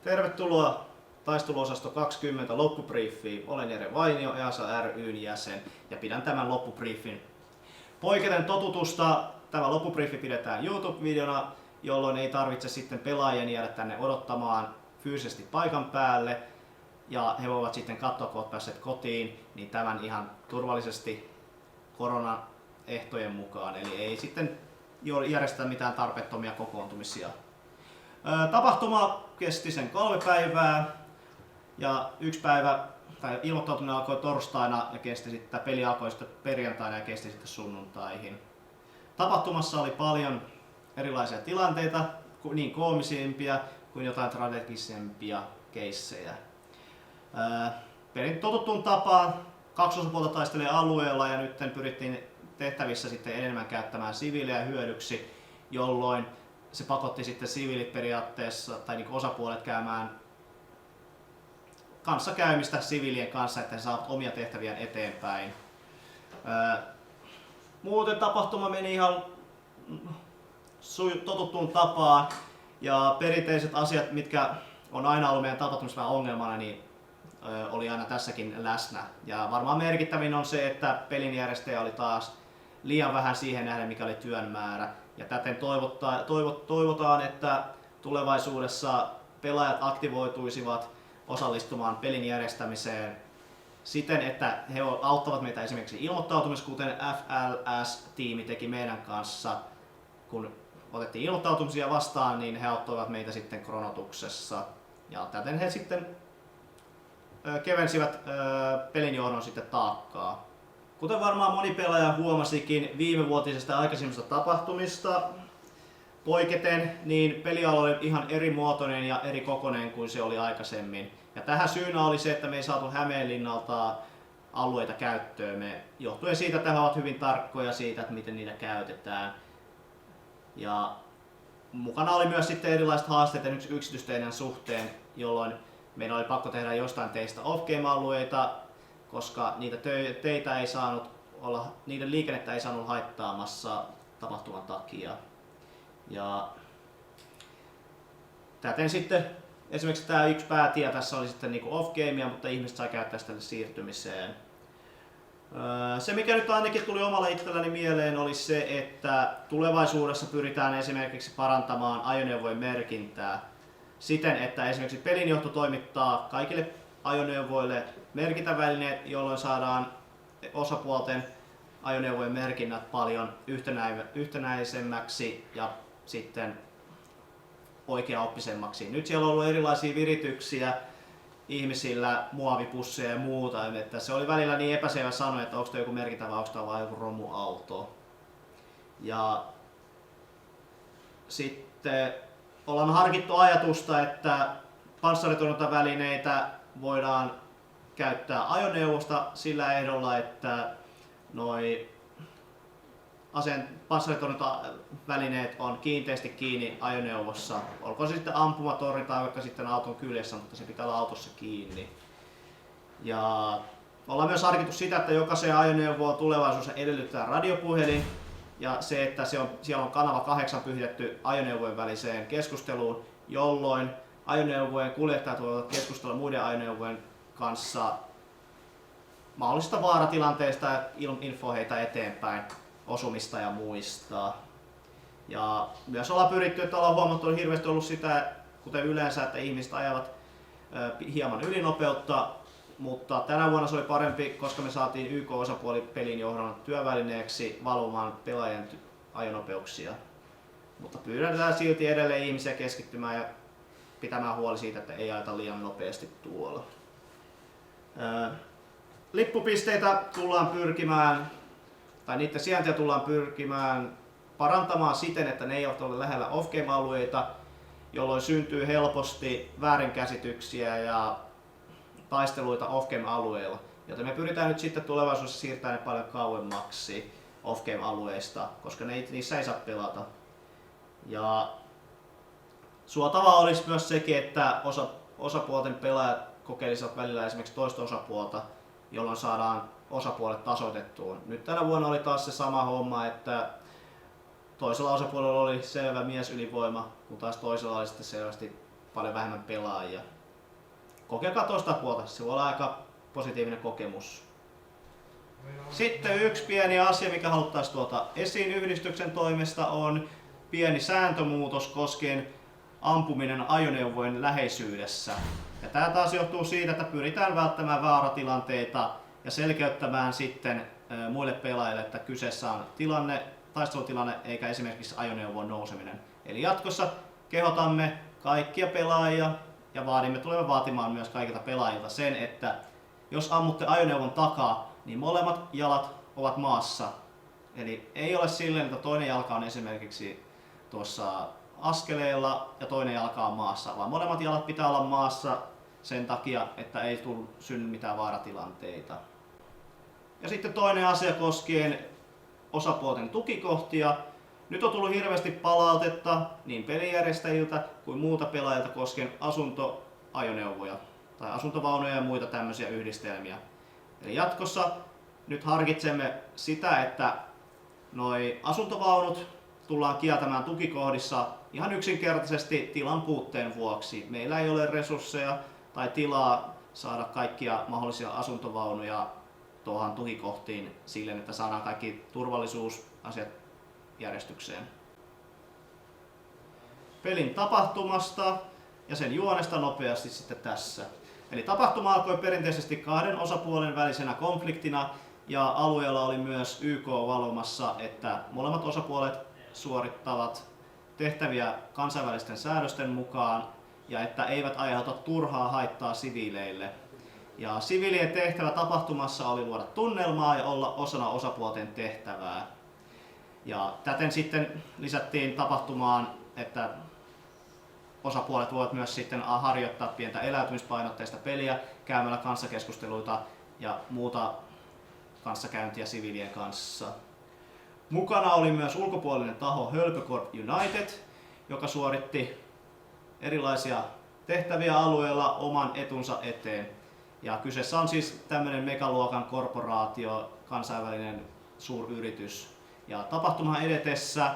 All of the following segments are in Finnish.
Tervetuloa taisteluosasto 20 loppubriefiin. Olen Jere Vainio, EASA ry:n jäsen ja pidän tämän loppubriefin. Poiketen totutusta tämä loppubriefi pidetään YouTube-videona, jolloin ei tarvitse sitten pelaajien jäädä tänne odottamaan fyysisesti paikan päälle. Ja he voivat sitten katsoa, kun olet päässeet kotiin, niin tämän ihan turvallisesti koronaehtojen mukaan. Eli ei sitten järjestetä mitään tarpeettomia kokoontumisia. Tapahtuma kesti sen 3 päivää ja 1 päivä, tai ilmoittautuminen alkoi torstaina ja kesti sitten, peli alkoi sitten perjantaina ja kesti sitten sunnuntaihin. Tapahtumassa oli paljon erilaisia tilanteita, niin koomisimpia kuin jotain strategisempia keissejä. Pelin totuttuun tapaan 2 osapuolta taistelee alueella ja nyt pyrittiin tehtävissä sitten enemmän käyttämään siviilejä hyödyksi, jolloin se pakotti sitten siviilit periaatteessa tai niin osapuolet käymään kanssakäymistä siviilien kanssa, että he saavat omia tehtäviään eteenpäin. Muuten tapahtuma meni ihan totuttuun tapaan ja perinteiset asiat, mitkä on aina ollut meidän tapahtumissa vähän ongelmana, niin oli aina tässäkin läsnä. Ja varmaan merkittävin on se, että pelin järjestäjä oli taas liian vähän siihen nähden, mikä oli työn määrä. Ja täten toivotaan, että tulevaisuudessa pelaajat aktivoituisivat osallistumaan pelin järjestämiseen siten, että he auttavat meitä esimerkiksi ilmoittautumisessa, kuten FLS-tiimi teki meidän kanssa. Kun otettiin ilmoittautumisia vastaan, niin he auttoivat meitä sitten kronotuksessa. Ja täten he sitten kevensivät pelinjohdon sitten taakkaa. Kuten varmaan moni pelaaja huomasikin viimevuotisesta ja aikaisemmista tapahtumista poiketen, niin pelialue oli ihan eri muotoinen ja eri kokoinen kuin se oli aikaisemmin. Ja tähän syynä oli se, että me ei saatu Hämeenlinnalta alueita käyttöömme, johtuen siitä, että he ovat hyvin tarkkoja siitä, että miten niitä käytetään. Ja mukana oli myös sitten erilaiset haasteet yksityisteiden suhteen, jolloin meidän oli pakko tehdä jostain teistä off-game-alueita, koska niitä teitä ei saanut olla, niiden liikennettä ei saanut haittaamassa tapahtuman takia. Ja täten sitten esimerkiksi tämä yksi päätie tässä oli sitten niinku off-gamea, mutta ihmiset sai käyttää sitä siirtymiseen. Se mikä nyt ainakin tuli omalla itselläni mieleen oli se, että tulevaisuudessa pyritään esimerkiksi parantamaan ajoneuvojen merkintää siten, että esimerkiksi pelinjohto toimittaa kaikille ajoneuvoille merkintävälineet, jolloin saadaan osapuolten ajoneuvojen merkinnät paljon yhtenäisemmäksi ja sitten oikeaoppisemmaksi. Nyt siellä on ollut erilaisia virityksiä ihmisillä, muovipusseja ja muuta, että se oli välillä niin epäselvä sanoa, että onko tämä joku merkintä vai onko tämä vain joku romuauto. Ja sitten ollaan harkittu ajatusta, että panssaritorjuntavälineitä voidaan käyttää ajoneuvosta sillä ehdolla, että noi aseen panssaritorjuntavälineet on kiinteästi kiinni ajoneuvossa. Olkoon se sitten ampumatorni tai vaikka sitten auton kyljessä, mutta se pitää olla autossa kiinni. Ja ollaan myös harkittu sitä, että jokaiseen ajoneuvoon tulevaisuudessa edellyttää radiopuhelin ja se, että siellä on kanava 8 pyhitetty ajoneuvojen väliseen keskusteluun, jolloin ajoneuvojen kuljettajat voivat keskustella muiden ajoneuvojen kanssa mahdollisista vaaratilanteista ja info heitä eteenpäin, osumista ja muista. Ja myös ollaan pyritty, että ollaan huomattu, että hirveästi ollut sitä, kuten yleensä, että ihmiset ajavat hieman ylinopeutta, mutta tänä vuonna se oli parempi, koska me saatiin YK-osapuoli pelinjohdon työvälineeksi valvomaan pelaajien ajonopeuksia. Mutta pyydetään silti edelleen ihmisiä keskittymään ja pitämään huoli siitä, että ei ajeta liian nopeasti tuolla. Lippupisteitä tullaan pyrkimään, tai niiden sijaintia tullaan pyrkimään parantamaan siten, että ne eivät ole lähellä off-game-alueita, jolloin syntyy helposti väärinkäsityksiä ja taisteluita off-game-alueilla. Joten me pyritään nyt sitten tulevaisuudessa siirtämään ne paljon kauemmaksi off-game-alueista, koska niissä ei saa pelata. Ja suotavaa olisi myös sekin, että osapuolten pelaajat kokeilisivat välillä esimerkiksi toista osapuolta, jolloin saadaan osapuolet tasoitettua. Nyt tänä vuonna oli taas se sama homma, että toisella osapuolella oli selvä miesylivoima, kun taas toisella oli sitten selvästi paljon vähemmän pelaajia. Kokeilkaa toista puolta, se voi olla aika positiivinen kokemus. Sitten yksi pieni asia, mikä haluttaisiin tuota esiin yhdistyksen toimesta, on pieni sääntömuutos koskien ampuminen ajoneuvojen läheisyydessä. Ja tämä taas johtuu siitä, että pyritään välttämään vaaratilanteita ja selkeyttämään sitten muille pelaajille, että kyseessä on taistelutilanne eikä esimerkiksi ajoneuvon nouseminen. Eli jatkossa kehotamme kaikkia pelaajia ja tulemme vaatimaan myös kaikilta pelaajilta sen, että jos ammutte ajoneuvon takaa, niin molemmat jalat ovat maassa. Eli ei ole silleen, että toinen jalka on esimerkiksi tuossa askeleella ja toinen jalka on maassa, vaan molemmat jalat pitää olla maassa sen takia, että ei synny mitään vaaratilanteita. Ja sitten toinen asia koskien osapuolten tukikohtia. Nyt on tullut hirveästi palautetta niin pelijärjestäjiltä kuin muuta pelaajilta koskien asuntoajoneuvoja tai asuntovaunuja ja muita tämmöisiä yhdistelmiä. Eli jatkossa nyt harkitsemme sitä, että noi asuntovaunut tullaan kieltämään tukikohdissa ihan yksinkertaisesti tilan puutteen vuoksi. Meillä ei ole resursseja tai tilaa saada kaikkia mahdollisia asuntovaunuja tuohon tukikohtiin silleen, että saadaan kaikki turvallisuusasiat järjestykseen. Pelin tapahtumasta ja sen juonesta nopeasti sitten tässä. Eli tapahtuma alkoi perinteisesti kahden osapuolen välisenä konfliktina ja alueella oli myös YK valvomassa, että molemmat osapuolet suorittavat tehtäviä kansainvälisten säädösten mukaan ja että eivät aiheuta turhaa haittaa siviileille. Ja siviilien tehtävä tapahtumassa oli luoda tunnelmaa ja olla osana osapuolten tehtävää. Ja täten sitten lisättiin tapahtumaan, että osapuolet voivat myös sitten harjoittaa pientä eläytymispainotteista peliä käymällä kanssakeskusteluita ja muuta kanssakäyntiä siviilien kanssa. Mukana oli myös ulkopuolinen taho Hölpöcorp United, joka suoritti erilaisia tehtäviä alueella oman etunsa eteen. Ja kyseessä on siis tämmöinen megaluokan korporaatio, kansainvälinen suuryritys. Ja tapahtuman edetessä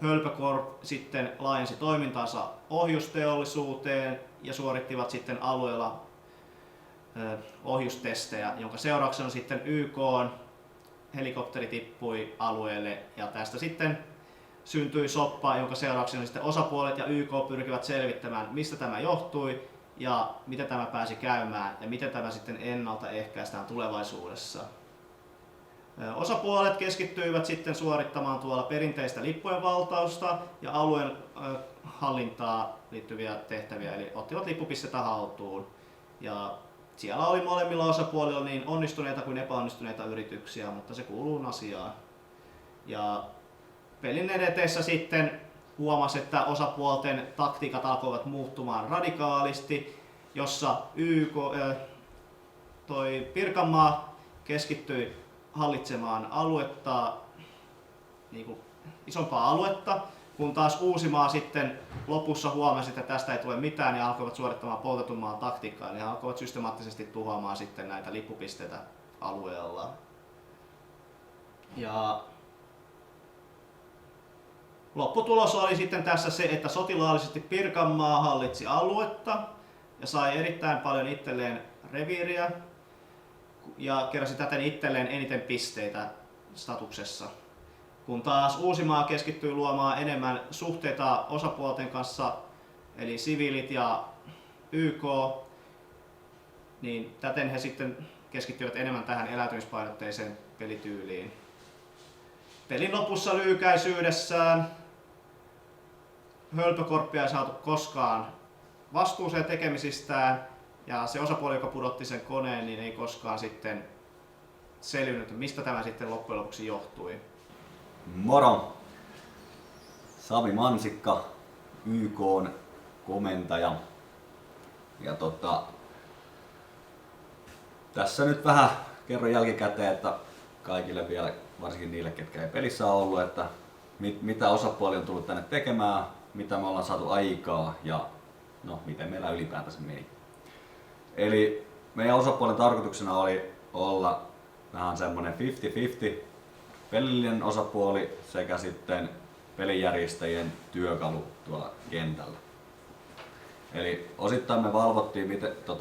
Hölpöcorp sitten laajensi toimintansa ohjusteollisuuteen ja suorittivat sitten alueella ohjustestejä, jonka seurauksena sitten YK:n helikopteri tippui alueelle ja tästä sitten syntyi soppa, jonka seurauksena sitten osapuolet ja YK pyrkivät selvittämään, mistä tämä johtui ja miten tämä pääsi käymään ja miten tämä sitten ennaltaehkäistään tulevaisuudessa. Osapuolet keskittyivät sitten suorittamaan tuolla perinteistä lippujen valtausta ja alueen hallintaa liittyviä tehtäviä, eli ottivat lippupisteitä haltuun. Ja siellä oli molemmilla osapuolilla niin onnistuneita kuin epäonnistuneita yrityksiä, mutta se kuuluu asiaan. Ja pelin edetessä sitten huomasi, että osapuolten taktiikat alkoivat muuttumaan radikaalisti, jossa Pirkanmaa keskittyi hallitsemaan aluetta, niin kuin isompaa aluetta, kun taas Uusimaa sitten lopussa huomasi, että tästä ei tule mitään ja alkoivat suorittamaan poltetun maan taktiikkaa, niin he alkoivat systemaattisesti tuhoamaan sitten näitä lippupisteitä alueella. Ja lopputulos oli sitten tässä se, että sotilaallisesti Pirkanmaa hallitsi aluetta ja sai erittäin paljon itselleen reviiriä ja keräsi täten itselleen eniten pisteitä statuksessa. Kun taas Uusimaa keskittyi luomaan enemmän suhteita osapuolten kanssa, eli siviilit ja YK, niin täten he sitten keskittyivät enemmän tähän eläytymispainotteiseen pelityyliin. Pelin lopussa lyhykäisyydessään Hölpöcorpia ei saatu koskaan vastuuseen tekemisistään, ja se osapuoli, joka pudotti sen koneen, niin ei koskaan sitten selvinnyt, mistä tämä sitten loppujen lopuksi johtui. Moro! Sami Mansikka, YK:n komentaja. Ja tässä nyt vähän kerron jälkikäteen, että kaikille vielä, varsinkin niille, ketkä ei pelissä ole ollut, että mitä osapuoli on tullut tänne tekemään, mitä me ollaan saatu aikaa ja no, miten meillä ylipäätänsä meni. Eli meidän osapuolen tarkoituksena oli olla vähän semmonen 50-50 pelillinen osapuoli sekä sitten pelijärjestäjien työkalu tuolla kentällä. Eli osittain me valvottiin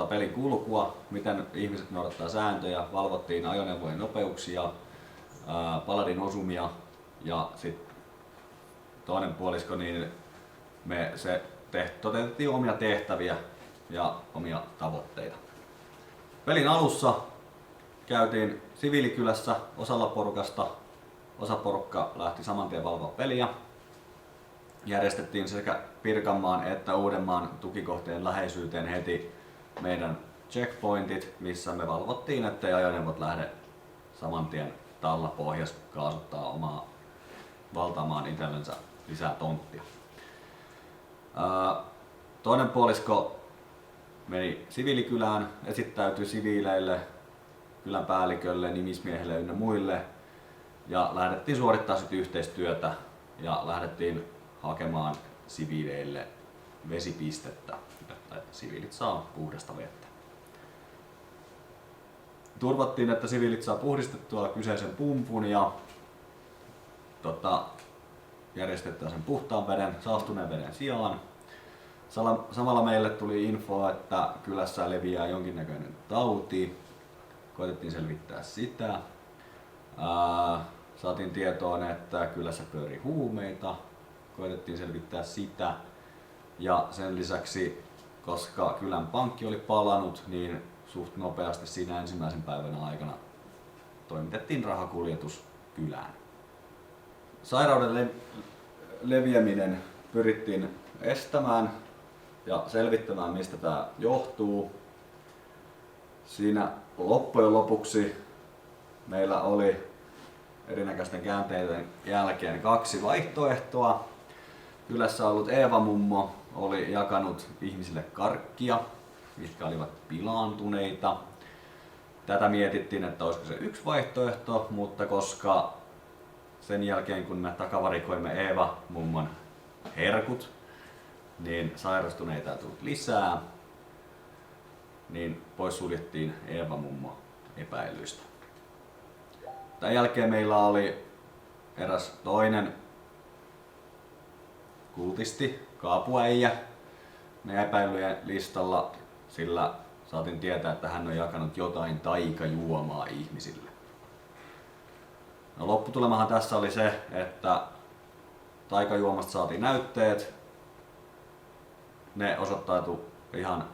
pelin kulkua, miten ihmiset noudattaa sääntöjä, valvottiin ajoneuvojen nopeuksia, paladin osumia ja sitten toinen puolisko, niin toteutettiin omia tehtäviä ja omia tavoitteita. Pelin alussa käytiin siviilikylässä osalla porukasta. Osa porukka lähti saman tien valvoa peliä. Järjestettiin sekä Pirkanmaan että Uudenmaan tukikohteen läheisyyteen heti meidän checkpointit, missä me valvottiin, ettei ajoneuvot lähde saman tien talla pohjas kaasuttaa omaa valtaamaan itsellensä lisää tonttia. Toinen puolisko meni siviilikylään, esittäytyi siviileille, kylän päällikölle, nimismiehelle ynnä muille ja lähdettiin suorittamaan sit yhteistyötä ja lähdettiin hakemaan siviileille vesipistettä, että siviilit saa puhdasta vettä. Turvattiin, että siviilit saa puhdistettua kyseisen pumpun ja järjestetään sen puhtaan veden, saastuneen veden sijaan. Samalla meille tuli info, että kylässä leviää jonkinnäköinen tauti. Koitettiin selvittää sitä. Saatiin tietoon, että kylässä pyörii huumeita. Koitettiin selvittää sitä. Ja sen lisäksi, koska kylän pankki oli palannut, niin suht nopeasti siinä ensimmäisen päivän aikana toimitettiin rahakuljetus kylään. Sairauden leviäminen pyrittiin estämään ja selvittämään, mistä tämä johtuu. Siinä loppujen lopuksi meillä oli erinäköisten käänteiden jälkeen 2 vaihtoehtoa. Kylässä ollut Eeva-mummo oli jakanut ihmisille karkkia, mitkä olivat pilaantuneita. Tätä mietittiin, että olisiko se yksi vaihtoehto, mutta koska sen jälkeen kun me takavarikoimme Eeva-mummon herkut, niin sairastuneita ei tullut lisää, niin poissuljettiin Eeva-mummo epäilyistä. Tämän jälkeen meillä oli eräs toinen kultisti, kaapuäijä, meidän epäilyjen listalla, sillä saatiin tietää, että hän on jakanut jotain taikajuomaa ihmisille. No, lopputulemahan tässä oli se, että taikajuomasta saatiin näytteet. Ne osoittautui ihan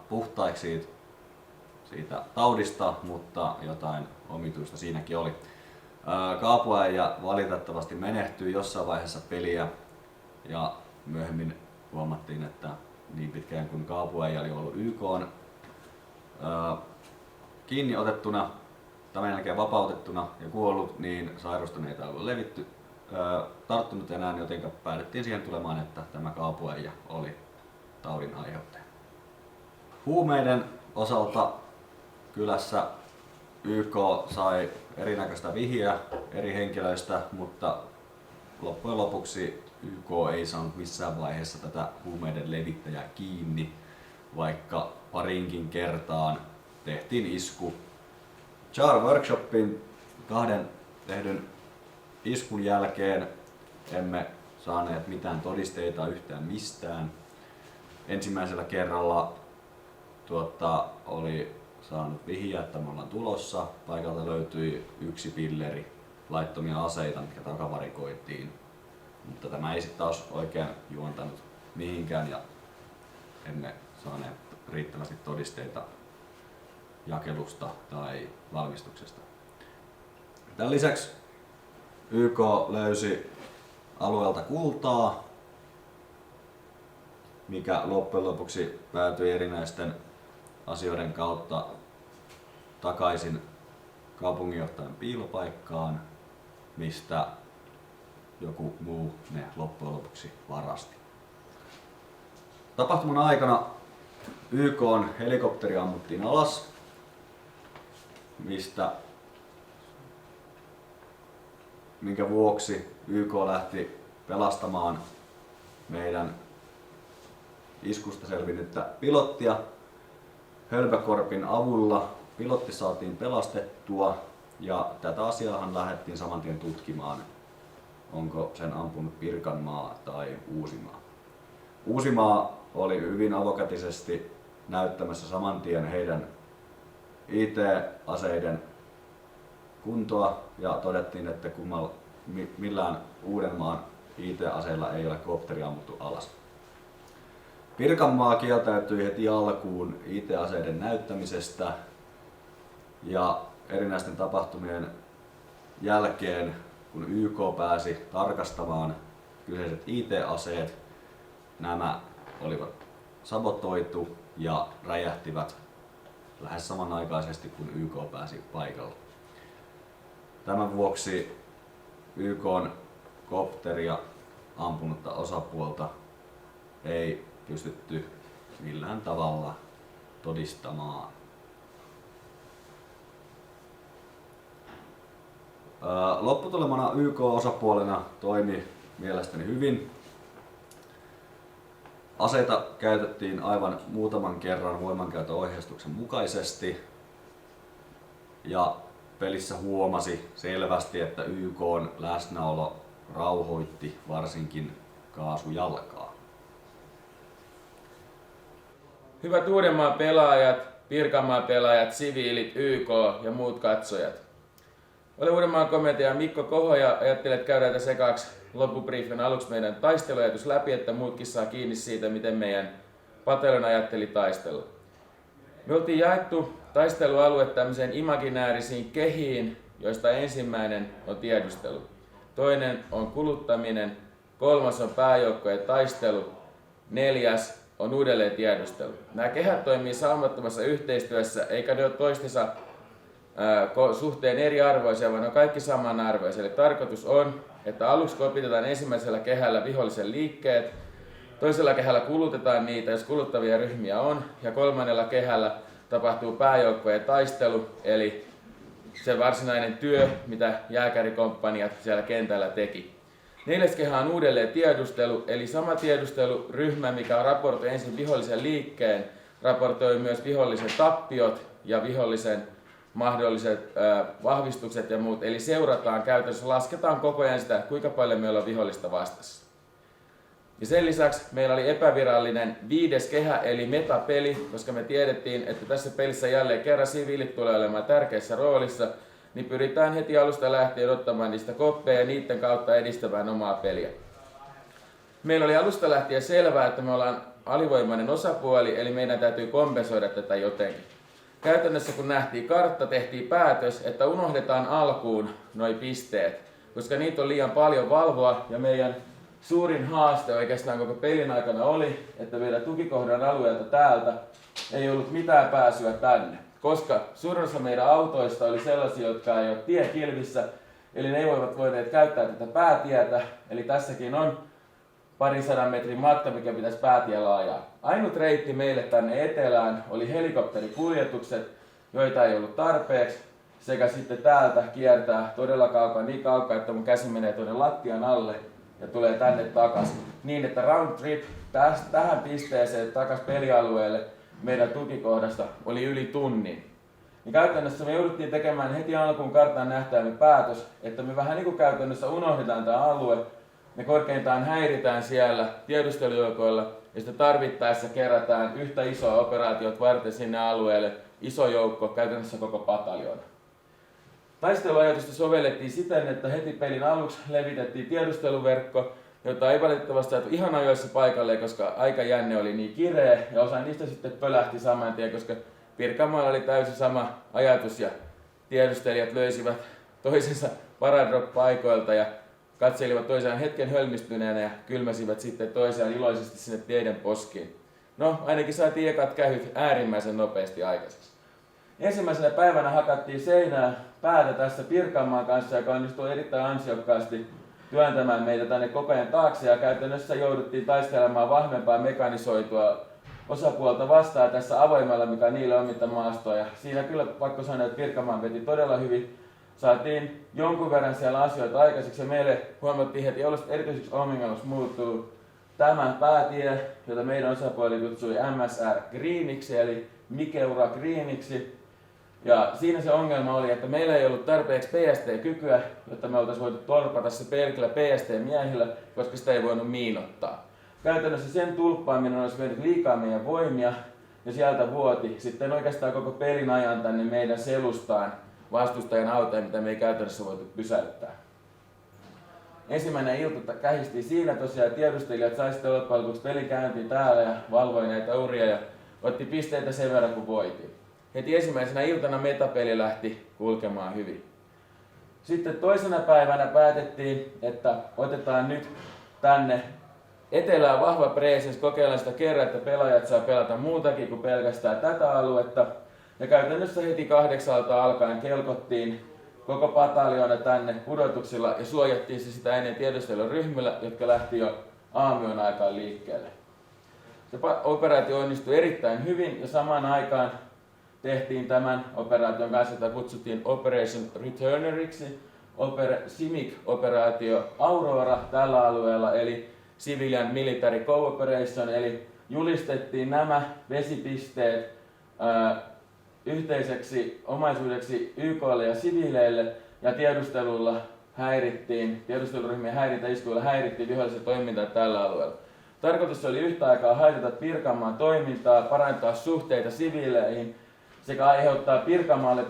puhtaiksi siitä taudista, mutta jotain omituista siinäkin oli. Kaapuäijä valitettavasti menehtyi jossain vaiheessa peliä ja myöhemmin huomattiin, että niin pitkään kuin kaapuäijä oli ollut YK:n kiinni otettuna, tämän jälkeen vapautettuna ja kuollut, niin sairastuneita ei ollut levitty, tarttunut enää, joten päädyttiin siihen tulemaan, että tämä kaapuäijä oli taudin aiheuttaja. Huumeiden osalta kylässä YK sai erinäköistä vihiä eri henkilöistä, mutta loppujen lopuksi YK ei saanut missään vaiheessa tätä huumeiden levittäjää kiinni, vaikka parinkin kertaan tehtiin isku. Char Workshopin 2 tehdyn iskun jälkeen emme saaneet mitään todisteita yhtään mistään. Ensimmäisellä kerralla oli saanut vihjeä, että me ollaan tulossa. Paikalta löytyi 1 pilleri, laittomia aseita, mitkä takavarikoitiin. Mutta tämä ei sitten taas oikein juontanut mihinkään ja emme saaneet riittävästi todisteita jakelusta tai valmistuksesta. Tämän lisäksi YK löysi alueelta kultaa, mikä loppujen lopuksi päätyi erinäisten asioiden kautta takaisin kaupunginjohtajan piilopaikkaan, mistä joku muu ne loppujen lopuksi varasti. Tapahtuman aikana YK:n helikopteri ammuttiin alas, minkä vuoksi YK lähti pelastamaan meidän iskusta selvinnyttä pilottia. Hölbäkorpin avulla pilotti saatiin pelastettua ja tätä asiaahan lähdettiin saman tien tutkimaan, onko sen ampunut Pirkanmaa tai Uusimaa. Uusimaa oli hyvin avokätisesti näyttämässä saman tien heidän IT-aseiden kuntoa ja todettiin, että millään Uudenmaan IT-aseilla ei ole kopteria ammuttu alas. Pirkanmaa kieltäytyi heti alkuun IT-aseiden näyttämisestä ja erinäisten tapahtumien jälkeen, kun YK pääsi tarkastamaan kyseiset IT-aseet, nämä olivat sabotoitu ja räjähtivät lähes samanaikaisesti, kun YK pääsi paikalle. Tämän vuoksi YK:n kopteria ampunutta osapuolta ei pystytty millään tavalla todistamaan. Lopputulemana YK-osapuolena toimi mielestäni hyvin. Aseita käytettiin aivan muutaman kerran voimankäytön ohjeistuksen mukaisesti ja pelissä huomasi selvästi, että YK:n läsnäolo rauhoitti varsinkin kaasujalkaa. Hyvät Uudenmaan pelaajat, Pirkanmaan pelaajat, siviilit, YK ja muut katsojat. Olen Uudenmaan komentaja Mikko Koho ja ajattelin, että käydään tässä ekaksi loppubriefin aluksi meidän taisteluajatus läpi, että muutkin saa kiinni siitä, miten meidän pataljona ajatteli taistella. Me oltiin jaettu taistelualue tämmöiseen imaginäärisiin kehiin, joista ensimmäinen on tiedustelu. Toinen on kuluttaminen, kolmas on pääjoukkojen taistelu, neljäs on uudelleen tiedustelu. Nämä kehät toimii saumattomassa yhteistyössä, eikä ne ole toistensa suhteen eriarvoisia, vaan ne on kaikki samanarvoisia. Eli tarkoitus on, että aluksi kopitetaan ensimmäisellä kehällä vihollisen liikkeet, toisella kehällä kulutetaan niitä, jos kuluttavia ryhmiä on, ja kolmannella kehällä tapahtuu pääjoukkojen taistelu, eli se varsinainen työ, mitä jääkärikomppaniat siellä kentällä teki. Neljäs kehä on uudelleen tiedustelu, eli sama tiedusteluryhmä, mikä raportoi ensin vihollisen liikkeen, raportoi myös vihollisen tappiot ja vihollisen mahdolliset vahvistukset ja muut. Eli seurataan käytännössä, lasketaan koko ajan sitä, kuinka paljon meillä on vihollista vastassa. Ja sen lisäksi meillä oli epävirallinen 5. kehä, eli metapeli, koska me tiedettiin, että tässä pelissä jälleen kerran siviilit tulee olemaan tärkeässä roolissa, niin pyritään heti alusta lähtien ottamaan niistä koppeja ja niiden kautta edistämään omaa peliä. Meillä oli alusta lähtien selvää, että me ollaan alivoimainen osapuoli, eli meidän täytyy kompensoida tätä jotenkin. Käytännössä kun nähtiin kartta, tehtiin päätös, että unohdetaan alkuun noi pisteet, koska niitä on liian paljon valvoa ja meidän suurin haaste oikeastaan koko pelin aikana oli, että meidän tukikohdan alueelta täältä ei ollut mitään pääsyä tänne, koska suurin osa meidän autoista oli sellaisia, jotka ei ole tiekilvissä, eli ne ei voineet käyttää tätä päätietä, eli tässäkin on parin sadan metrin matka, mikä pitäisi päätiellä ajaa. Ainut reitti meille tänne etelään oli helikopterikuljetukset, joita ei ollut tarpeeksi, sekä sitten täältä kiertää todella kaukaa, niin kaukaa, että mun käsi menee tuonne lattian alle ja tulee tänne takaisin. Niin, että round trip tähän pisteeseen takaisin pelialueelle meidän tukikohdasta oli yli tunnin. Niin käytännössä me jouduttiin tekemään heti alkuun kartan nähtävän päätös, että me vähän niin kuin käytännössä unohdetaan tämä alue, me korkeintaan häiritään siellä tiedustelujoukoilla ja sitten tarvittaessa kerätään yhtä isoa operaatiot varten sinne alueelle iso joukko, käytännössä koko pataljoona. Taisteluajatusta sovellettiin siten, että heti pelin aluksi levitettiin tiedusteluverkko, jota ei valitettavasti saatu ihan ajoissa paikalle, koska aikajänne oli niin kireä ja osa niistä sitten pölähti saman tien, koska Pirkanmaalla oli täysin sama ajatus ja tiedustelijat löysivät toisensa paradrop-paikoilta ja katselivat toisiaan hetken hölmistyneenä ja kylmäsivät sitten toisiaan iloisesti sinne teidän poskiin. No, ainakin saatiin ekat kähyt äärimmäisen nopeasti aikaiseksi. Ensimmäisenä päivänä hakattiin seinää päätä tässä Pirkanmaan kanssa, joka onnistui erittäin ansiokkaasti työntämään meitä tänne koko ajan taakse ja käytännössä jouduttiin taistelemaan vahvempaa mekanisoitua osapuolta vastaan tässä avoimella, mikä niille omitta maastoa. Ja siinä kyllä pakko sanoa, että Pirkanmaan veti todella hyvin. Saatiin jonkun verran siellä asioita aikaiseksi ja meille huomattiin heti alusta erityiseksi ongelmaksi muuttuu tämä päätie, jota meidän osapuoli kutsui MSR Greeniksi eli Mikeura Greeniksi. Ja siinä se ongelma oli, että meillä ei ollut tarpeeksi PST-kykyä, jotta me oltaisiin voitu torpata se pelkillä PST-miehillä, koska sitä ei voinut miinottaa. Käytännössä sen tulppaaminen olisi vienyt liikaa meidän voimia ja sieltä vuoti sitten oikeastaan koko pelin ajan tänne meidän selustaan vastustajan autoja, mitä me ei käytännössä voitu pysäyttää. Ensimmäinen ilta kähistiin siinä tosiaan, tiedustelijat sai sitten loppujen lopuksi pelin käyntiin täällä ja valvoi näitä uria ja otti pisteitä sen verran kuin voitiin. Heti ensimmäisenä iltana metapeli lähti kulkemaan hyvin. Sitten toisena päivänä päätettiin, että otetaan nyt tänne etelään vahva presens, kokeillaan sitä kerran, että pelaajat saa pelata muutakin kuin pelkästään tätä aluetta. Ja käytännössä heti 8 alkaen kelkottiin koko pataljoona tänne pudotuksilla ja suojattiin se sitä ennen tiedusteluryhmillä, jotka lähti jo aamion aikaan liikkeelle. Se operaatio onnistui erittäin hyvin ja samaan aikaan tehtiin tämän operaation kanssa, jota kutsuttiin Operation Returneriksi, CIMIC-operaatio Aurora tällä alueella, eli Civilian Military Cooperation, eli julistettiin nämä vesipisteet yhteiseksi omaisuudeksi YK:lle ja siviileille, ja tiedusteluryhmien häirintäiskuilla häirittiin vihollisen toimintaa tällä alueella. Tarkoitus oli yhtä aikaa haitata Pirkanmaan toimintaa, parantaa suhteita siviileihin sekä aiheuttaa Pirkanmaalle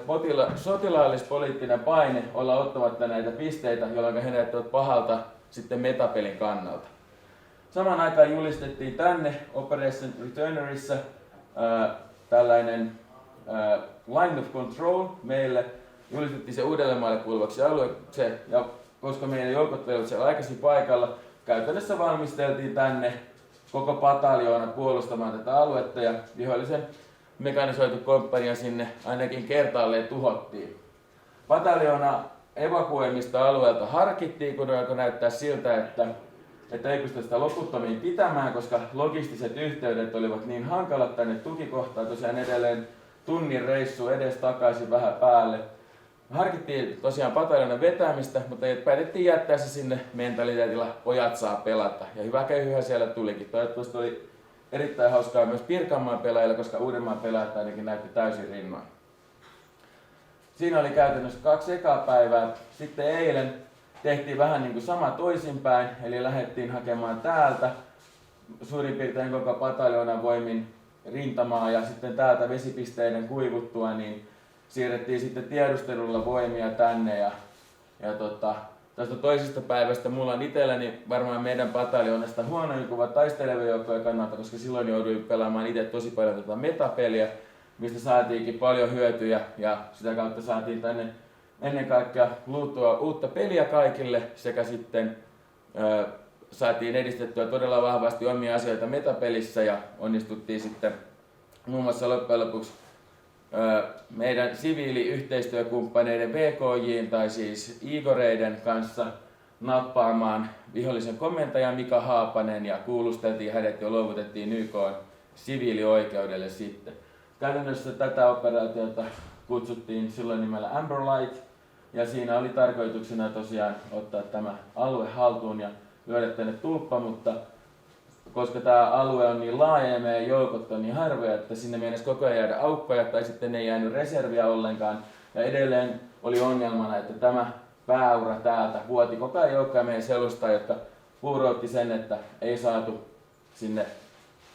sotilaallis-poliittinen paine olla ottamatta näitä pisteitä, jolloin he näyttävät pahalta sitten metapelin kannalta. Samaan aikaan julistettiin tänne Operation Returnerissa tällainen line of control meille. Julistettiin se Uudellemaalle kuuluvaksi alueeksi, ja koska meidän joukot olivat siellä aikaisin paikalla, käytännössä valmisteltiin tänne koko pataljoona puolustamaan tätä aluetta, ja vihollisen mekanisoitu komppania sinne ainakin kertaalleen tuhottiin. Pataljoona evakuoimista alueelta harkittiin, kun alkoi näyttää siltä, että ei pysty sitä loputtomiin pitämään, koska logistiset yhteydet olivat niin hankalat tänne tukikohtaan, tosiaan edelleen tunnin reissu edes takaisin vähän päälle. Harkittiin tosiaan pataljoonan vetämistä, mutta päätettiin jättää se sinne mentaliteetilla, pojat saa pelata. Ja hyvä köyhyhän siellä tulikin. Toivottavasti oli erittäin hauskaa myös Pirkanmaan pelaajilla, koska Uudenmaan pelaajat ainakin näytti täysin rinnoin. Siinä oli käytännössä 2 ekaa päivää. Sitten eilen tehtiin vähän niin kuin sama toisinpäin, eli lähdettiin hakemaan täältä suurin piirtein koko pataljoonan voimin rintamaa, ja sitten täältä vesipisteiden kuivuttua, niin siirrettiin sitten tiedustelulla voimia tänne. Tästä toisesta päivästä mulla on itselläni varmaan meidän pataljoonasta huonoin kuva taistelevien joukkojen kannalta, koska silloin jouduin pelaamaan itse tosi paljon tätä metapeliä, mistä saatiinkin paljon hyötyjä, ja sitä kautta saatiin tänne ennen kaikkea luutua uutta peliä kaikille, sekä sitten saatiin edistettyä todella vahvasti omia asioita metapelissä, ja onnistuttiin sitten muun muassa loppujen lopuksi meidän siviiliyhteistyökumppaneiden VKJ:n tai siis Igoreiden kanssa nappaamaan vihollisen komentajan Mika Haapanen, ja kuulusteltiin hänet ja luovutettiin YK:n siviilioikeudelle sitten. Käytännössä tätä operaatiota kutsuttiin silloin nimellä Amber Light, ja siinä oli tarkoituksena tosiaan ottaa tämä alue haltuun ja lyödä tänne tulppa, mutta koska tämä alue on niin laaja ja meidän joukot on niin harvoja, että sinne meinasi koko ajan jäädä aukkoja tai sitten ei jäänyt reserviä ollenkaan. Ja edelleen oli ongelmana, että tämä pääura täältä vuoti koko ajan joukkoja meidän selustaa, jotka puuroutti sen, että ei saatu sinne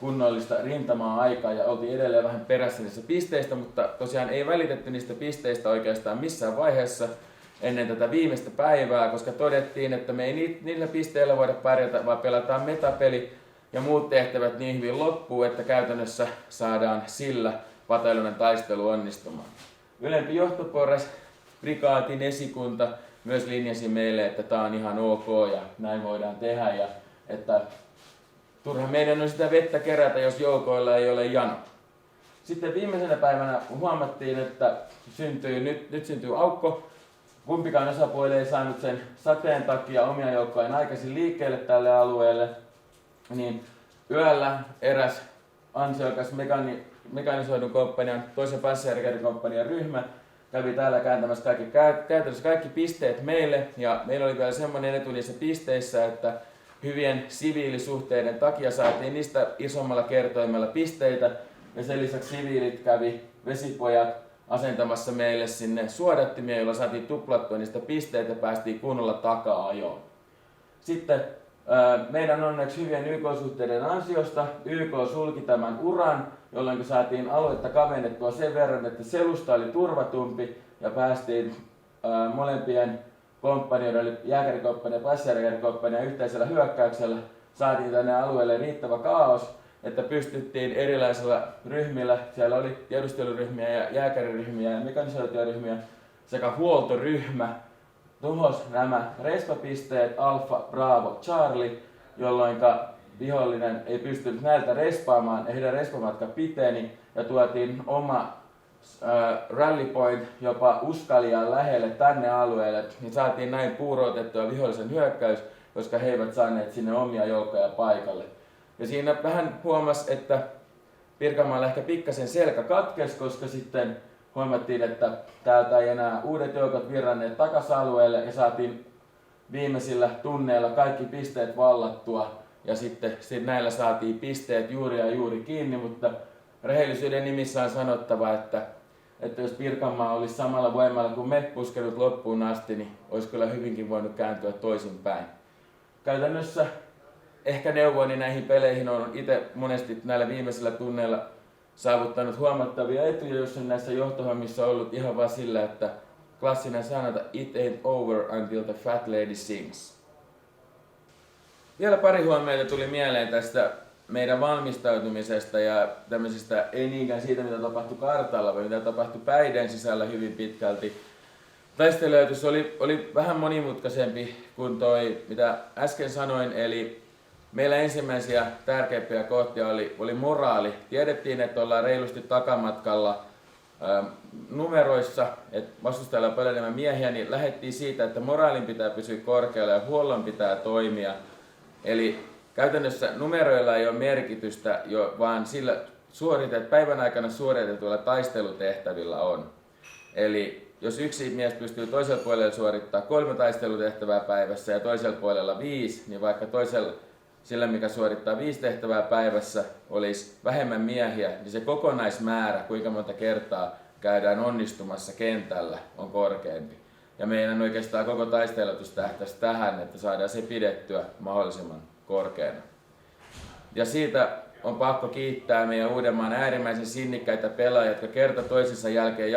kunnollista rintamaa aikaa, ja oltiin edelleen vähän perässä niissä pisteistä, mutta tosiaan ei välitetty niistä pisteistä oikeastaan missään vaiheessa ennen tätä viimeistä päivää, koska todettiin, että me ei niillä pisteillä voida pärjätä, vaan pelataan metapeli ja muut tehtävät niin hyvin loppuu, että käytännössä saadaan sillä pataljonan taistelu onnistumaan. Ylempi johtoporras, prikaatin esikunta, myös linjasi meille, että tämä on ihan ok ja näin voidaan tehdä, ja että turha meidän on sitä vettä kerätä, jos joukoilla ei ole jano. Sitten viimeisenä päivänä huomattiin, että nyt syntyy aukko. Kumpikaan osapuoli ei saanut sen sateen takia omia joukkojen aikaisin liikkeelle tälle alueelle. Niin yöllä eräs ansiokas mekanisoidun komppanian, toisen panssarikerykomppanian ryhmä kävi täällä kääntämässä käytännössä kaikki pisteet meille. Ja meillä oli vielä semmoinen etu niissä pisteissä, että hyvien siviilisuhteiden takia saatiin niistä isommalla kertoimella pisteitä. Ja sen lisäksi siviilit kävi, vesipojat, asentamassa meille sinne suodattimia, joilla saatiin tuplattua niistä pisteitä ja päästiin kunnolla taka-ajoon. Sitten Meidän onneksi hyvien YK-suhteiden ansiosta YK sulki tämän uran, jolloin saatiin aluetta kavennettua sen verran, että selusta oli turvatumpi ja päästiin molempien komppanioiden, eli jääkärikomppania ja passijääkärikomppania yhteisellä hyökkäyksellä saatiin tänne alueelle riittävä kaos, että pystyttiin erilaisilla ryhmillä, siellä oli tiedusteluryhmiä ja jääkäriryhmiä ja mekanisaatioryhmiä sekä huoltoryhmä, tuhos nämä respapisteet Alfa, Bravo, Charlie, jolloin vihollinen ei pystynyt näiltä respaamaan, heidän respamatka piteni ja tuotiin oma rally point jopa Uskaliaan lähelle tänne alueelle, niin saatiin näin puurotettua vihollisen hyökkäys, koska he eivät saaneet sinne omia joukkoja paikalle. Ja siinä vähän huomasi, että Pirkanmaalla ehkä pikkasen selkä katkesi, koska sitten huomattiin, että täältä ei enää uudet joukot virranneet takasalueelle ja saatiin viimeisillä tunneilla kaikki pisteet vallattua ja sitten näillä saatiin pisteet juuri ja juuri kiinni, mutta rehellisyyden nimissä on sanottava, että jos Pirkanmaa olisi samalla voimalla kuin me puskenut loppuun asti, niin olisi kyllä hyvinkin voinut kääntyä toisinpäin. Käytännössä ehkä neuvoni näihin peleihin on itse monesti näillä viimeisillä tunneilla saavuttanut huomattavia etuja, jos on näissä johtohommissa ollut ihan vaan sillä, että klassinen sanota it ain't over until the fat lady sings. Vielä pari huomiota tuli mieleen tästä meidän valmistautumisesta ja tämmöisestä, ei niinkään siitä mitä tapahtui kartalla, vaan mitä tapahtui päiden sisällä hyvin pitkälti. Taisteluajatus oli vähän monimutkaisempi kuin toi, mitä äsken sanoin, eli meillä ensimmäisiä tärkeimpiä kohtia oli moraali. Tiedettiin, että ollaan reilusti takamatkalla numeroissa, että vastustajalla on paljon enemmän miehiä, niin lähdettiin siitä, että moraalin pitää pysyä korkealla ja huollon pitää toimia. Eli käytännössä numeroilla ei ole merkitystä, vaan sillä päivän aikana suoritetuilla taistelutehtävillä on. Eli jos yksi mies pystyy toisella puolella suorittaa 3 taistelutehtävää päivässä ja toisella puolella 5, niin vaikka toisella sillä, mikä suorittaa 5 tehtävää päivässä, olisi vähemmän miehiä, niin se kokonaismäärä, kuinka monta kertaa käydään onnistumassa kentällä, on korkeampi. Ja meidän oikeastaan koko taistelutus tähtäisi tähän, että saadaan se pidettyä mahdollisimman korkeana. Ja siitä on pakko kiittää meidän Uudenmaan äärimmäisen sinnikkäitä pelaajia, jotka kerta toisensa jälkeen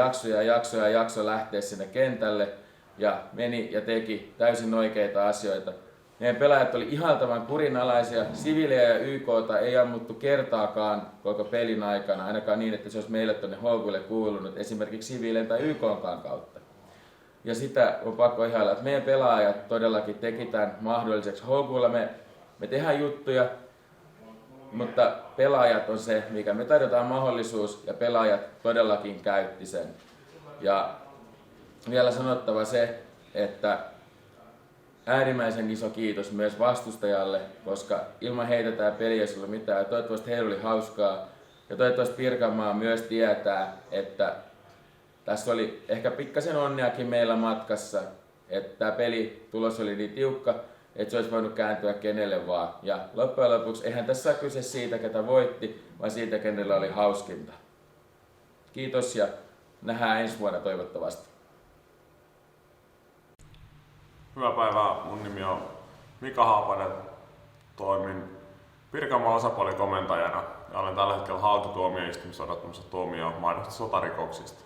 jakso lähteä sinne kentälle ja meni ja teki täysin oikeita asioita. Meidän pelaajat oli ihaltavan kurinalaisia, siviilejä ja YK:ta ei ammuttu kertaakaan koko pelin aikana, ainakaan niin, että se olisi meille tuonne houkuille kuulunut, esimerkiksi siviilen tai YK:nkaan kautta. Ja sitä on pakko ihailla, että meidän pelaajat todellakin teki tämän mahdolliseksi. Houkuilla me tehdään juttuja, mutta pelaajat on se, mikä me tarjotaan mahdollisuus, ja pelaajat todellakin käytti sen. Ja vielä sanottava se, että äärimmäisen iso kiitos myös vastustajalle, koska ilman heitä tämä peli ei olisi ollut mitään. Ja toivottavasti heillä oli hauskaa. Ja toivottavasti Pirkanmaa myös tietää, että tässä oli ehkä pikkasen onneakin meillä matkassa, että tämä pelitulos oli niin tiukka, että se olisi voinut kääntyä kenelle vaan. Ja loppujen lopuksi eihän tässä ole kyse siitä, ketä voitti, vaan siitä, kenellä oli hauskinta. Kiitos ja nähdään ensi vuonna toivottavasti. Hyvää päivää, mun nimi on Mika Haapanen. Toimin Pirkanmaan osapuolikomentajana ja olen tällä hetkellä hallintotuomioistuimessa odottamassa tuomioon mahdollisista sotarikoksista.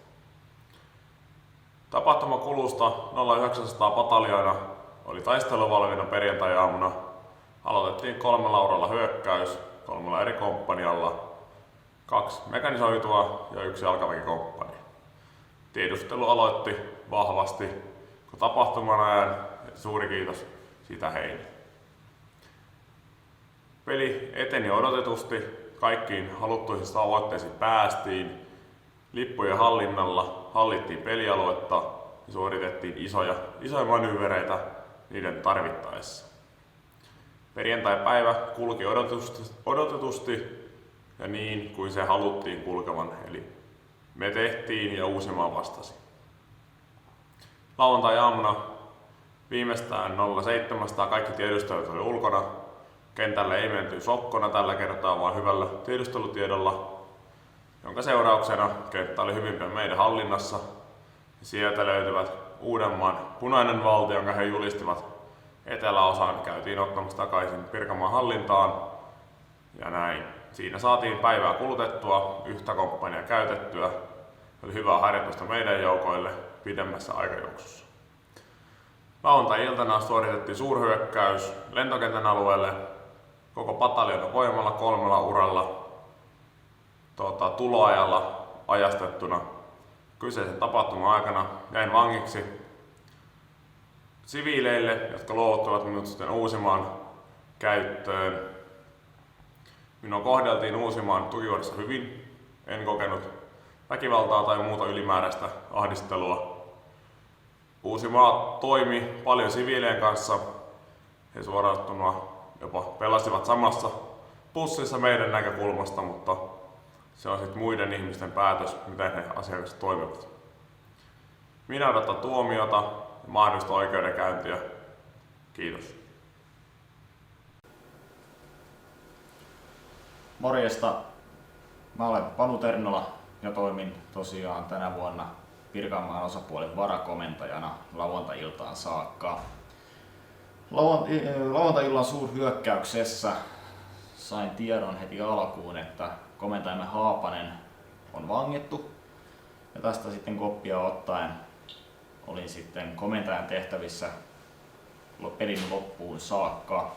Tapahtumakulusta 0900 pataljoona oli taisteluvalmiina perjantai-aamuna. Aloitettiin 3 lauralla hyökkäys 3 eri komppanialla, 2 mekanisoitua ja 1 jalkaväkikomppania. Tiedustelu aloitti vahvasti tapahtuman ajan. Suuri kiitos siitä heille. Peli eteni odotetusti, kaikkiin haluttuihin tavoitteisiin päästiin. Lippujen hallinnalla hallittiin pelialuetta ja suoritettiin isoja manyyvereitä niiden tarvittaessa. Perjantai-päivä kulki odotetusti ja niin kuin se haluttiin kulkevan, eli me tehtiin ja Uusimaa vastasi. Lauantai-aamuna viimeistään 0700 kaikki tiedustelut oli ulkona. Kentälle ei menty sokkona tällä kertaa, vaan hyvällä tiedustelutiedolla, jonka seurauksena kenttä oli hyvin pian meidän hallinnassa. Sieltä löytyvät Uudenmaan punainen valti, jonka he julistivat eteläosan käytiin ottamassa takaisin Pirkanmaan hallintaan ja näin. Siinä saatiin päivää kulutettua, yhtä komppania käytettyä. Oli hyvää harjoitusta meidän joukoille pidemmässä aikajuoksussa. Lauantai-iltana suoritettiin suurhyökkäys lentokentän alueelle koko pataljoona voimalla 3 uralla tuloajalla ajastettuna. Kyseisen tapahtuman aikana jäin vangiksi siviileille, jotka luovuttivat minut sitten Uusimaan käyttöön. Minua kohdeltiin Uusimaan tukivuodessa hyvin. En kokenut väkivaltaa tai muuta ylimääräistä ahdistelua. Uusimaa toimi paljon siviilien kanssa. He suorastunut jopa pelasivat samassa bussissa meidän näkökulmasta, mutta se on sitten muiden ihmisten päätös, miten he asiakkaat toimivat. Minä odotan tuomiota ja mahdollista oikeudenkäyntiä. Kiitos. Morjesta. Mä olen Panu Ternola ja toimin tosiaan tänä vuonna Pirkanmaan osapuolen varakomentajana lauantai-iltaan saakka. Lauantai-illan suurhyökkäyksessä sain tiedon heti alkuun, että komentajamme Haapanen on vangittu. Ja tästä sitten koppia ottaen olin sitten komentajan tehtävissä pelin loppuun saakka.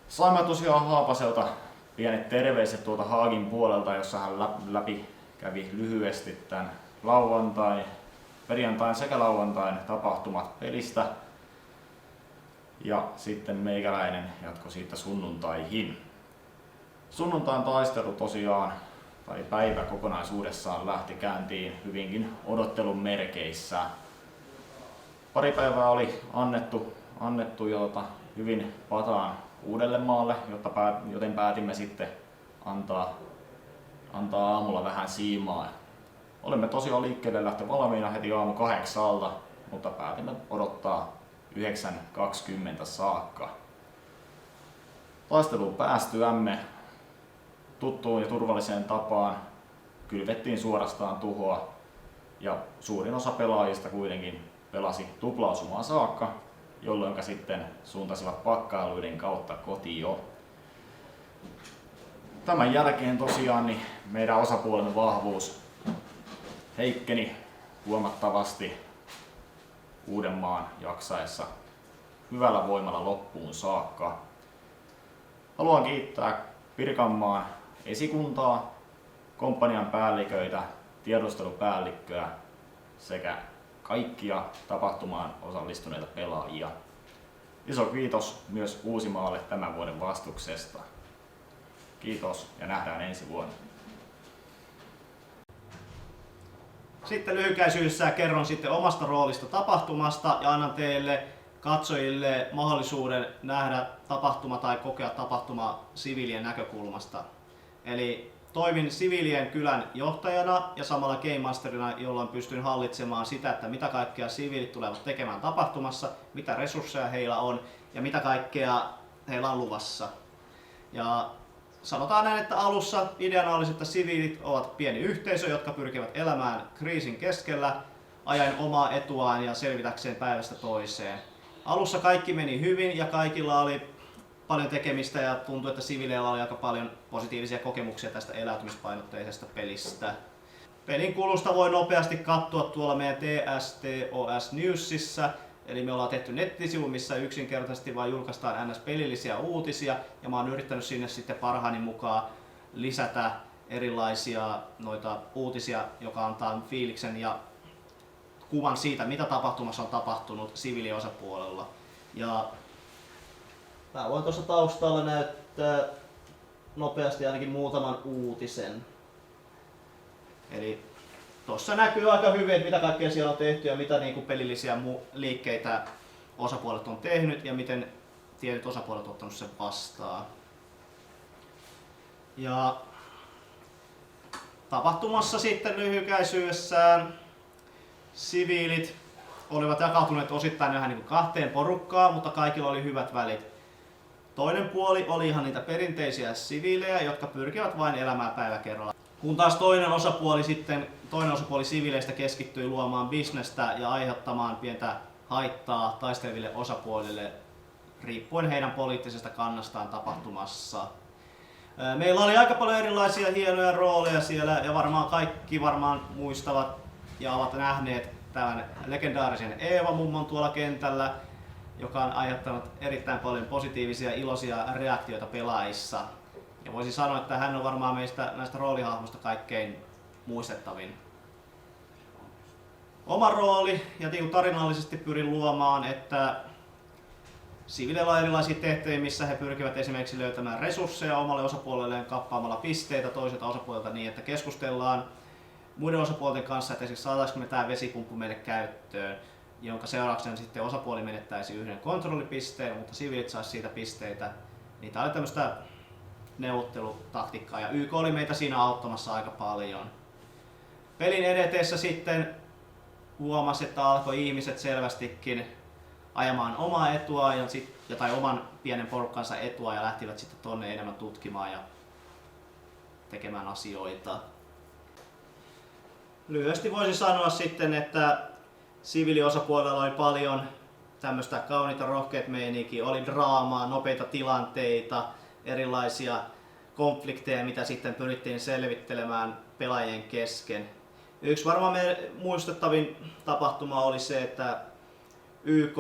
Saimme tosiaan Haapaselta pienet terveiset tuolta Haagin puolelta, jossa hän läpi kävi lyhyesti tämän perjantain sekä lauantain tapahtumat pelistä. Ja sitten meikäläinen jatkoi siitä sunnuntaihin. Sunnuntain taistelu tosiaan, tai päivä kokonaisuudessaan lähti käyntiin hyvinkin odottelun merkeissä. Pari päivää oli annettu hyvin pataan Uudellemaalle, joten päätimme sitten antaa aamulla vähän siimaa. Olimme tosiaan liikkeelle lähtö valmiina heti aamu 8, mutta päätimme odottaa 9.20 saakka. Taisteluun päästyämme tuttuun ja turvalliseen tapaan kylvettiin suorastaan tuhoa ja suurin osa pelaajista kuitenkin pelasi tuplausumaan saakka, jolloin sitten suuntasivat pakkailuiden kautta kotiin. Tämän jälkeen tosiaan niin meidän osapuolemme vahvuus heikkeni huomattavasti Uudenmaan jaksaessa hyvällä voimalla loppuun saakka. Haluan kiittää Pirkanmaan esikuntaa, komppanian päälliköitä, tiedustelupäällikköä sekä kaikkia tapahtumaan osallistuneita pelaajia. Iso kiitos myös Uusimaalle tämän vuoden vastuksesta. Kiitos ja nähdään ensi vuonna. Sitten lyhykäisyydessään kerron sitten omasta roolista tapahtumasta ja annan teille katsojille mahdollisuuden nähdä tapahtuma tai kokea tapahtuma siviilien näkökulmasta. Eli toimin siviilien kylän johtajana ja samalla game masterina, jolloin pystyn hallitsemaan sitä, että mitä kaikkea siviilit tulevat tekemään tapahtumassa, mitä resursseja heillä on ja mitä kaikkea heillä on luvassa. Ja sanotaan näin, että alussa ideana olisi, että siviilit ovat pieni yhteisö, jotka pyrkivät elämään kriisin keskellä, ajaen omaa etuaan ja selvitäkseen päivästä toiseen. Alussa kaikki meni hyvin ja kaikilla oli paljon tekemistä ja tuntui, että siviileillä oli aika paljon positiivisia kokemuksia tästä eläytymispainotteisesta pelistä. Pelin kulusta voi nopeasti katsoa tuolla meidän TSTOS Newsissa, eli me ollaan tehty nettisivu, missä yksinkertaisesti vain julkaistaan NS-pelillisiä uutisia, ja mä oon yrittänyt sinne sitten parhaani mukaan lisätä erilaisia noita uutisia, joka antaa fiiliksen ja kuvan siitä, mitä tapahtumassa on tapahtunut siviiliosapuolella. Ja mä voin tuossa taustalla näyttää nopeasti ainakin muutaman uutisen. Eli tuossa näkyy aika hyvin, että mitä kaikkea siellä on tehty ja mitä niinku pelillisiä liikkeitä osapuolet on tehnyt ja miten tietyt osapuolet on ottanut sen vastaan. Ja tapahtumassa sitten lyhykäisyydessään siviilit olivat jakautuneet osittain vähän niin kuin 2 porukkaan, mutta kaikilla oli hyvät välit. Toinen puoli oli ihan niitä perinteisiä siviilejä, jotka pyrkivät vain elämään päivä kerrallaan. Kun taas toinen osapuoli siviileistä keskittyi luomaan bisnestä ja aiheuttamaan pientä haittaa taisteleville osapuolille riippuen heidän poliittisesta kannastaan tapahtumassa. Meillä oli aika paljon erilaisia hienoja rooleja siellä ja kaikki muistavat ja ovat nähneet tämän legendaarisen Eeva-mummon tuolla kentällä, joka on aiheuttanut erittäin paljon positiivisia iloisia reaktioita pelaajissa. Ja voisin sanoa, että hän on varmaan meistä näistä roolihahmoista kaikkein muistettavin. Oma rooli ja tarinallisesti pyrin luomaan, että siviileillä on erilaisia tehtäviä, missä he pyrkivät esimerkiksi löytämään resursseja omalle osapuolelleen kappaamalla pisteitä toiselta osapuolelta niin, että keskustellaan muiden osapuolten kanssa, että esimerkiksi saataisiinko me tämä vesipumppu meille käyttöön, jonka seurauksena sitten osapuoli menettäisi yhden kontrollipisteen, mutta siviilit saisi siitä pisteitä. Niin tämä oli tämmöistä neuvottelutaktiikkaa ja YK oli meitä siinä auttamassa aika paljon. Pelin edetessä sitten huomasi, että alkoi ihmiset selvästikin ajamaan omaa etua tai oman pienen porukkansa etua ja lähtivät sitten tonne enemmän tutkimaan ja tekemään asioita. Lyhyesti voisin sanoa sitten, että siviiliosapuolella oli paljon tämmöistä kauniita rohkeat meininkiä, oli draamaa, nopeita tilanteita, erilaisia konflikteja, mitä sitten pyrittiin selvittelemään pelaajien kesken. Yksi varmaan muistettavin tapahtuma oli se, että YK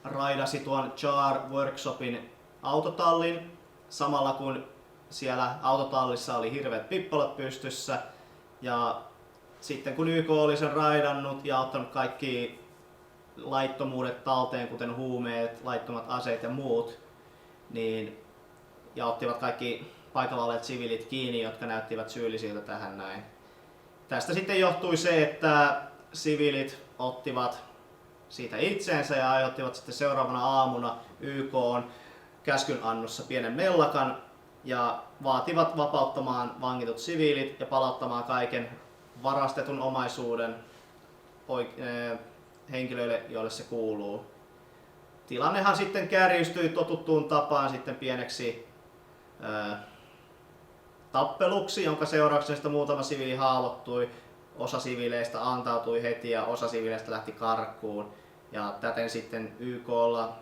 raidasi tuon Char Workshopin autotallin samalla kun siellä autotallissa oli hirveät pippalat pystyssä. Ja sitten kun YK oli sen raidannut ja ottanut kaikki laittomuudet talteen, kuten huumeet, laittomat aseet ja muut, niin, ja ottivat kaikki paikalla olleet siviilit kiinni, jotka näyttivät syyllisiltä tähän näin. Tästä sitten johtui se, että siviilit ottivat siitä itseensä ja aiheuttivat sitten seuraavana aamuna YK:n käskynannossa pienen mellakan ja vaativat vapauttamaan vangitut siviilit ja palauttamaan kaiken varastetun omaisuuden henkilöille, joille se kuuluu. Tilannehan sitten kärjistyi totuttuun tapaan sitten pieneksi tappeluksi, jonka seurauksena muutama siviili haavoittui, osa siviileistä antautui heti ja osa siviileistä lähti karkuun. Ja täten sitten YK:lla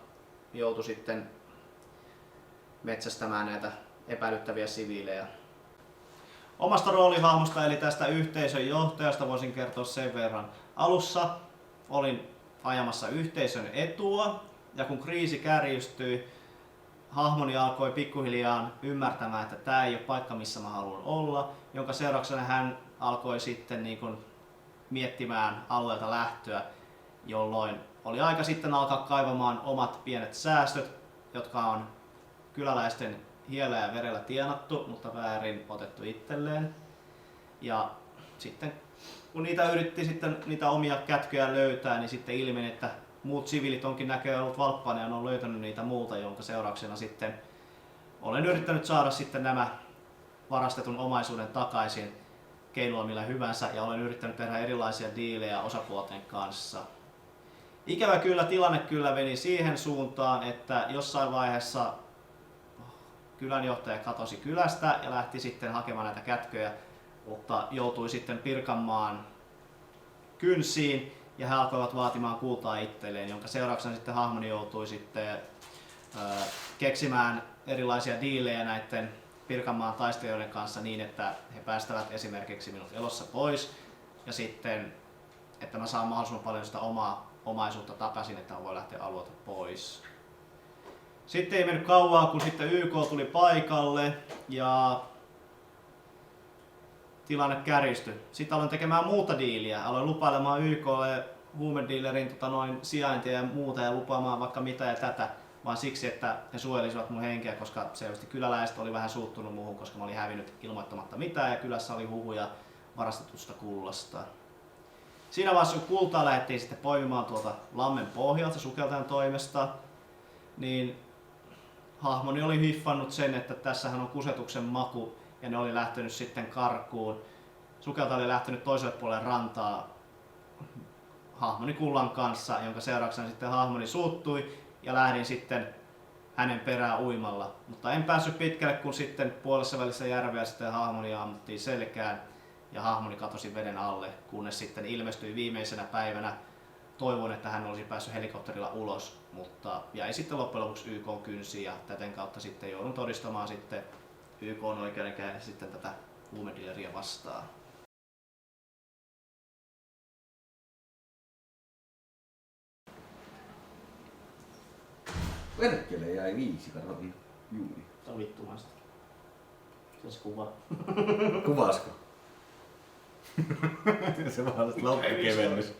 joutui sitten metsästämään näitä epäilyttäviä siviilejä. Omasta roolihahmosta eli tästä yhteisön johtajasta voisin kertoa sen verran. Alussa olin ajamassa yhteisön etua ja kun kriisi kärjistyi, hahmoni alkoi pikkuhiljaa ymmärtämään, että tämä ei ole paikka, missä mä haluan olla, jonka seurauksena hän alkoi sitten miettimään alueelta lähtöä, jolloin oli aika sitten alkaa kaivamaan omat pienet säästöt, jotka on kyläläisten hiellä ja verellä tienattu, mutta väärin otettu itselleen. Ja sitten kun niitä yritti sitten niitä omia kätköjä löytää, niin sitten ilmeni, että muut siviilit onkin näköjään ollut valppaana ja on löytänyt niitä muuta, jonka seurauksena sitten olen yrittänyt saada sitten nämä varastetun omaisuuden takaisin keinoilla millä hyvänsä ja olen yrittänyt tehdä erilaisia diilejä osapuolten kanssa. Ikävä kyllä tilanne kyllä meni siihen suuntaan, että jossain vaiheessa kylänjohtaja katosi kylästä ja lähti sitten hakemaan näitä kätköjä, mutta joutui sitten Pirkanmaan kynsiin ja he alkoivat vaatimaan kultaa itselleen, jonka seurauksena sitten hahmoni joutui sitten keksimään erilaisia diilejä näiden Pirkanmaan taistelijoiden kanssa niin, että he päästävät esimerkiksi minut elossa pois ja sitten, että mä saan mahdollisimman paljon sitä omaa omaisuutta takaisin, että voi lähteä alueelta pois. Sitten ei mennyt kauan, kun sitten YK tuli paikalle ja tilanne kärjistyi. Sitten aloin tekemään muuta diiliä. Aloin lupailemaan YKlle huumedealerin sijaintia ja muuta ja lupaamaan vaikka mitä ja tätä, vaan siksi, että he suojelisivat mun henkeä, koska selvästi kyläläiset oli vähän suuttunut muuhun, koska mä olin hävinnyt ilmoittamatta mitään ja kylässä oli huhuja varastetusta kullasta. Siinä vaiheessa kun kultaa lähdettiin sitten poimimaan tuolta lammen pohjalta sukeltajan toimesta, niin hahmoni oli hiffannut sen, että tässähän on kusetuksen maku ja ne oli lähtenyt sitten karkuun. Sukeltaja oli lähtenyt toiselle puolelle rantaa hahmoni kullan kanssa, jonka seurauksena sitten hahmoni suuttui ja lähdin sitten hänen perään uimalla. Mutta en päässyt pitkälle, kun sitten puolessa välissä järveä sitten hahmoni ammuttiin selkään ja hahmoni katosi veden alle, kunnes sitten ilmestyi viimeisenä päivänä toivoin, että hän olisi päässyt helikopterilla ulos, mutta jäi sitten loppujen lopuksi YK kynsiin ja täten kautta sitten joudun todistamaan sitten YK oikeudenkäynnissä sitten tätä huumedilleria vastaan. Perkele jäi 5 karvatin juuri. Se on vittumaista. Se kuva. Kuvasko? Se vaan loppukevennys.